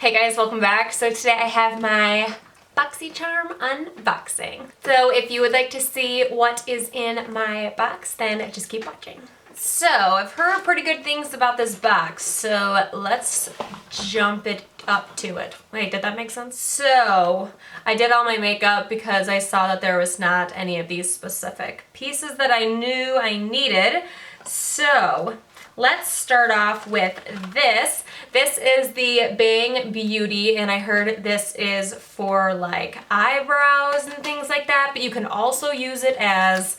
Hey guys, welcome back. So today I have my Boxycharm unboxing. So if you would like to see what is in my box, then just keep watching. So I've heard pretty good things about this box, so let's jump it up to it. Wait, did that make sense? So I did all my makeup because I saw that there was not any of these specific pieces that I knew I needed. So let's start off with this. This is the Bang Beauty, and I heard this is for like eyebrows and things like that, but you can also use it as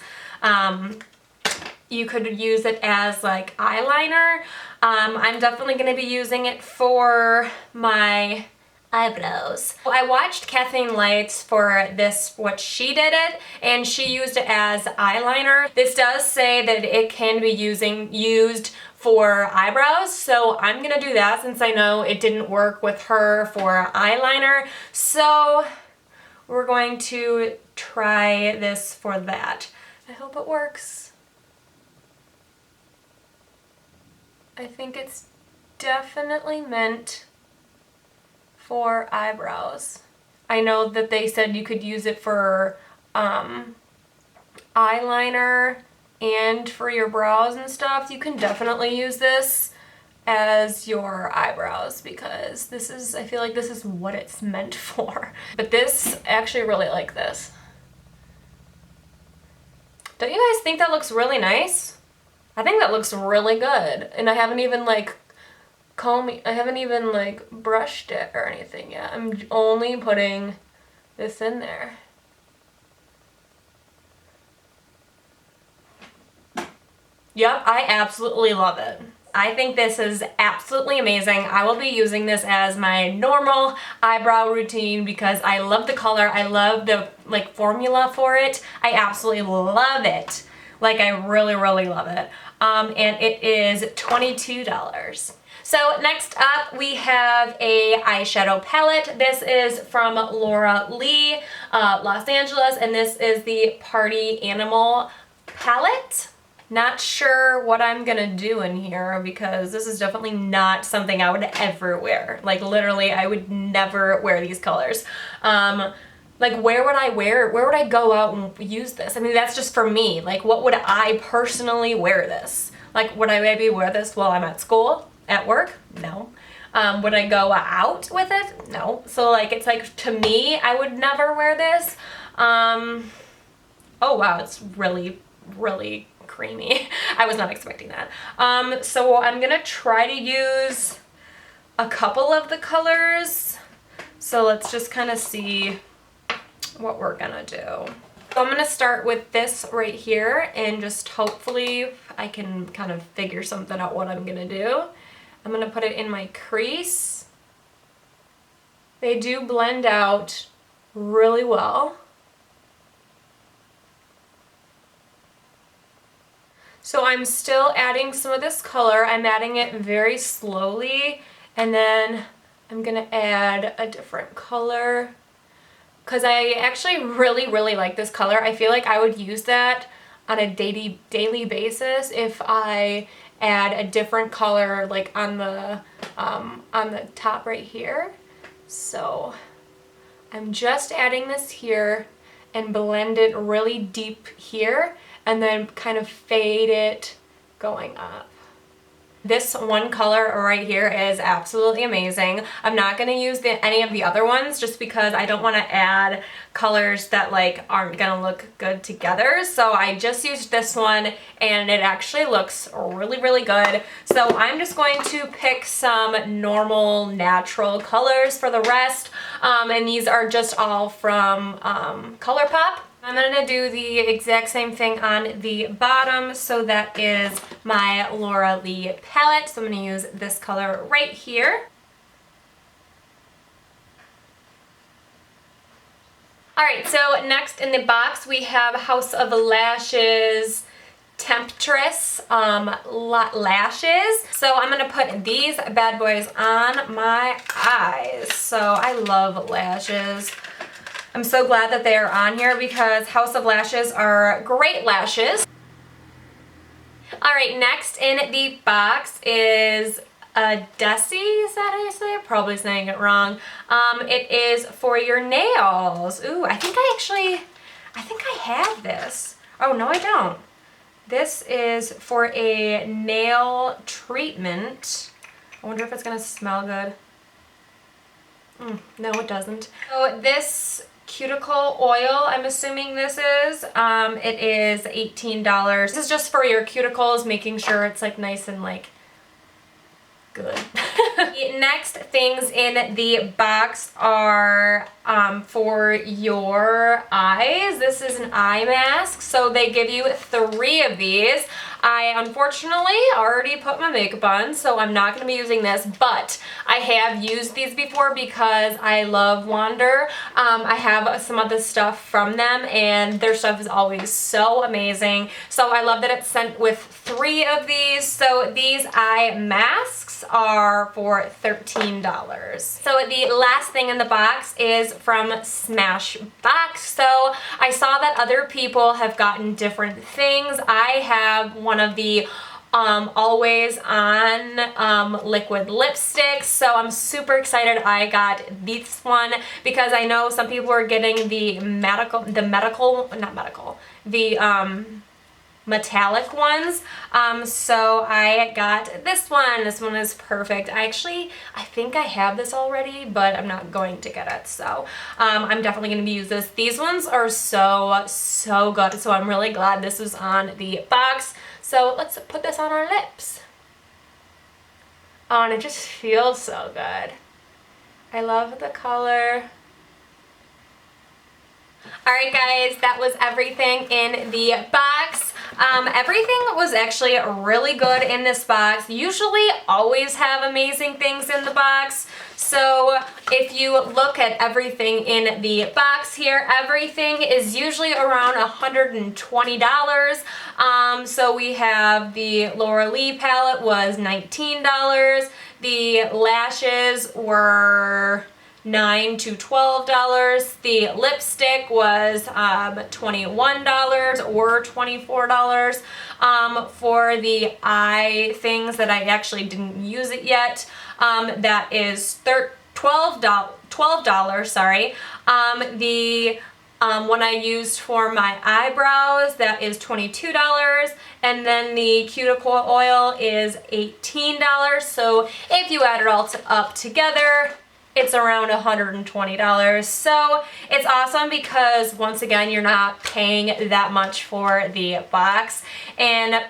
like eyeliner. I'm definitely going to be using it for my eyebrows. I watched Kathleen Lights for this, what she did it, and she used it as eyeliner. This does say that it can be used for eyebrows, so I'm gonna do that since I know it didn't work with her for eyeliner. So we're going to try this for that. I hope it works. I think it's definitely meant for eyebrows. I know that they said you could use it for eyeliner and for your brows and stuff. You can definitely use this as your eyebrows because this is, I feel like this is what it's meant for. But this, I actually really like this. Don't you guys think that looks really nice? I think that looks really good. And I haven't even like brushed it or anything yet. I'm only putting this in there. Yep, I absolutely love it. I think this is absolutely amazing. I will be using this as my normal eyebrow routine because I love the color. I love the like formula for it. I absolutely love it. Like I really, really love it. And it is $22. So next up we have a eyeshadow palette. This is from Laura Lee, Los Angeles, and this is the Party Animal palette. Not sure what I'm gonna do in here because this is definitely not something I would ever wear. Like literally, I would never wear these colors. Like where would I go out and use this? I mean, that's just for me. Like what would I personally wear this? Like would I maybe wear this while I'm at school, at work? No. Would I go out with it? No. So like, it's like, to me, I would never wear this. Oh wow, it's really, really creamy. I was not expecting that. So I'm gonna try to use a couple of the colors. So let's just kind of see what we're gonna do. So I'm gonna start with this right here and just hopefully I can kind of figure something out what I'm gonna do. I'm gonna put it in my crease. They do blend out really well. So I'm still adding some of this color. I'm adding it very slowly, and then I'm gonna add a different color because I actually really, really like this color. I feel like I would use that on a daily basis if I add a different color like on the top right here. So I'm just adding this here and blend it really deep here and then kind of fade it going up. This one color right here is absolutely amazing. I'm not going to use any of the other ones just because I don't want to add colors that like aren't going to look good together. So I just used this one and it actually looks really, really good. So I'm just going to pick some normal natural colors for the rest. And these are just all from ColourPop. I'm going to do the exact same thing on the bottom, so that is my Laura Lee palette. So I'm going to use this color right here. Alright, so next in the box we have House of Lashes Temptress lashes. So I'm going to put these bad boys on my eyes. So I love lashes. I'm so glad that they are on here because House of Lashes are great lashes. Alright, next in the box is Desi, is that how you say it? Probably saying it wrong. It is for your nails. Ooh, I think I have this. Oh, no, I don't. This is for a nail treatment. I wonder if it's gonna smell good. No, it doesn't. So this cuticle oil, I'm assuming this is, it is $18. This is just for your cuticles, making sure it's like nice and like good. The next things in the box are for your eyes. This is an eye mask, so they give you 3 of these. I unfortunately already put my makeup on, so I'm not going to be using this, but I have used these before because I love Wander. I have some of the stuff from them, and their stuff is always so amazing. So I love that it's sent with 3 of these. So these eye masks are for $13. So the last thing in the box is from Smashbox. So I saw that other people have gotten different things. I have one of the always on liquid lipsticks, so I'm super excited I got this one because I know some people are getting the metallic ones, so I got this one. This one is perfect. I think I have this already, but I'm not going to get it, so I'm definitely going to use this. These ones are so good, so I'm really glad this is on the box. So let's put this on our lips. Oh, and it just feels so good. I love the color. Alright guys, that was everything in the box. Everything was actually really good in this box. Usually always have amazing things in the box. So if you look at everything in the box here, everything is usually around $120. So we have the Laura Lee palette was $19. The lashes were $9 to $12. The lipstick was $21 or $24. For the eye things that I actually didn't use it yet, that is $12, sorry. The one I used for my eyebrows, that is $22, and then the cuticle oil is $18. So if you add it all up together, it's around $120. So it's awesome because once again, you're not paying that much for the box, and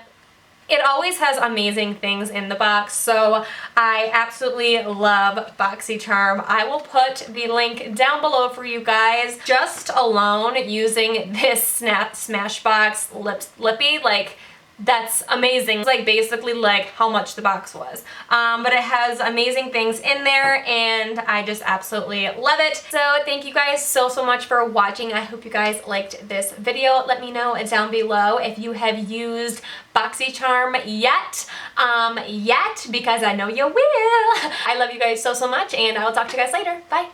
it always has amazing things in the box, so I absolutely love Boxycharm. I will put the link down below for you guys. Just alone using this Smashbox lippy, like, that's amazing. It's like basically like how much the box was. But it has amazing things in there, and I just absolutely love it. So thank you guys so much for watching. I hope you guys liked this video. Let me know down below if you have used Boxycharm yet, because I know you will. I love you guys so much, and I will talk to you guys later. Bye.